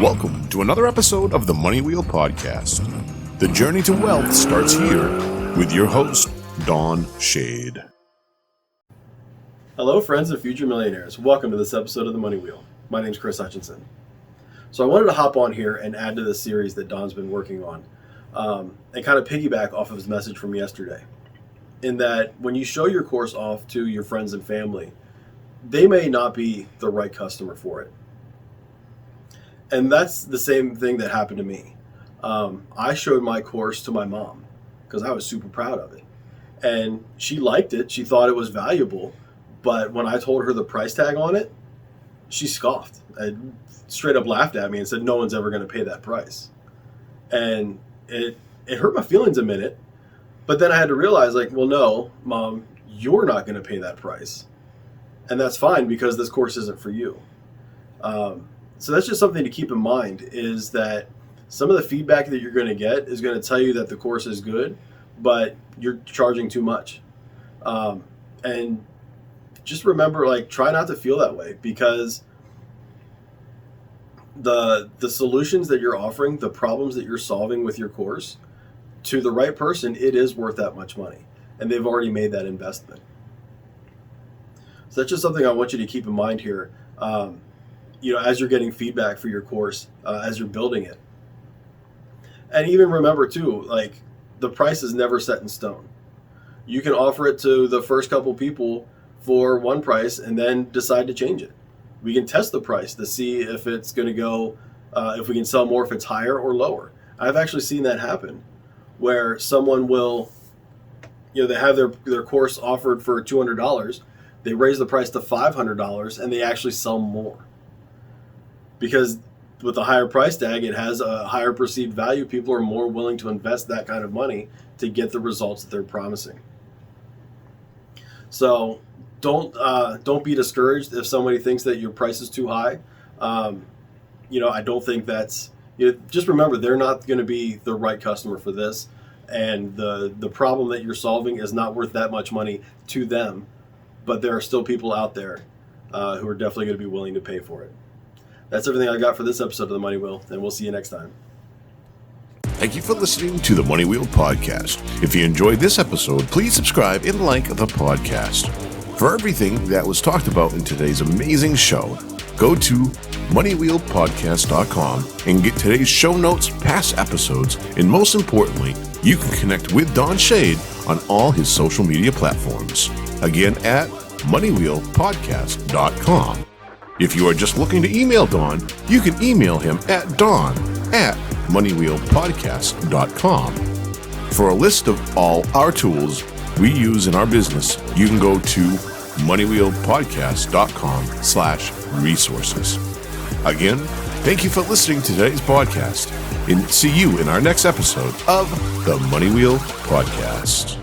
Welcome to another episode of the Money Wheel Podcast. The journey to wealth starts here with your host, Don Shade. Hello, friends and future millionaires. Welcome to this episode of the Money Wheel. My name is Kris. So I wanted to hop on here and add to the series that Don's been working on and kind of piggyback off of his message from yesterday. In that when you show your course off to your friends and family, they may not be the right customer for it. And that's the same thing that happened to me. I showed my course to my mom because I was super proud of it. And she liked it. She thought it was valuable. But when I told her the price tag on it, she scoffed. And straight up laughed at me and said, no one's ever going to pay that price. And it hurt my feelings a minute. But then I had to realize, well, no, Mom, you're not going to pay that price. And that's fine because this course isn't for you. So that's just something to keep in mind, is that some of the feedback that you're going to get is going to tell you that the course is good, but you're charging too much. And just remember, try not to feel that way, because the solutions that you're offering, the problems that you're solving with your course, to the right person, it is worth that much money. And they've already made that investment. So that's just something I want you to keep in mind here. As you're getting feedback for your course, as you're building it. And even remember too, the price is never set in stone. You can offer it to the first couple people for one price and then decide to change it. We can test the price to see if it's going to go, if we can sell more, if it's higher or lower. I've actually seen that happen, where someone will, they have their course offered for $200. They raise the price to $500 and they actually sell more. Because with a higher price tag, it has a higher perceived value. People are more willing to invest that kind of money to get the results that they're promising. So don't be discouraged if somebody thinks that your price is too high. I don't think that's. Just remember, they're not going to be the right customer for this, and the problem that you're solving is not worth that much money to them. But there are still people out there who are definitely going to be willing to pay for it. That's everything I got for this episode of The Money Wheel, and we'll see you next time. Thank you for listening to the Money Wheel Podcast. If you enjoyed this episode, please subscribe and like the podcast. For everything that was talked about in today's amazing show, go to moneywheelpodcast.com and get today's show notes, past episodes, and most importantly, you can connect with Don Shade on all his social media platforms. Again, at moneywheelpodcast.com. If you are just looking to email Don, you can email him at don@moneywheelpodcast.com. For a list of all our tools we use in our business, you can go to moneywheelpodcast.com/resources. Again, thank you for listening to today's podcast, and see you in our next episode of the Money Wheel Podcast.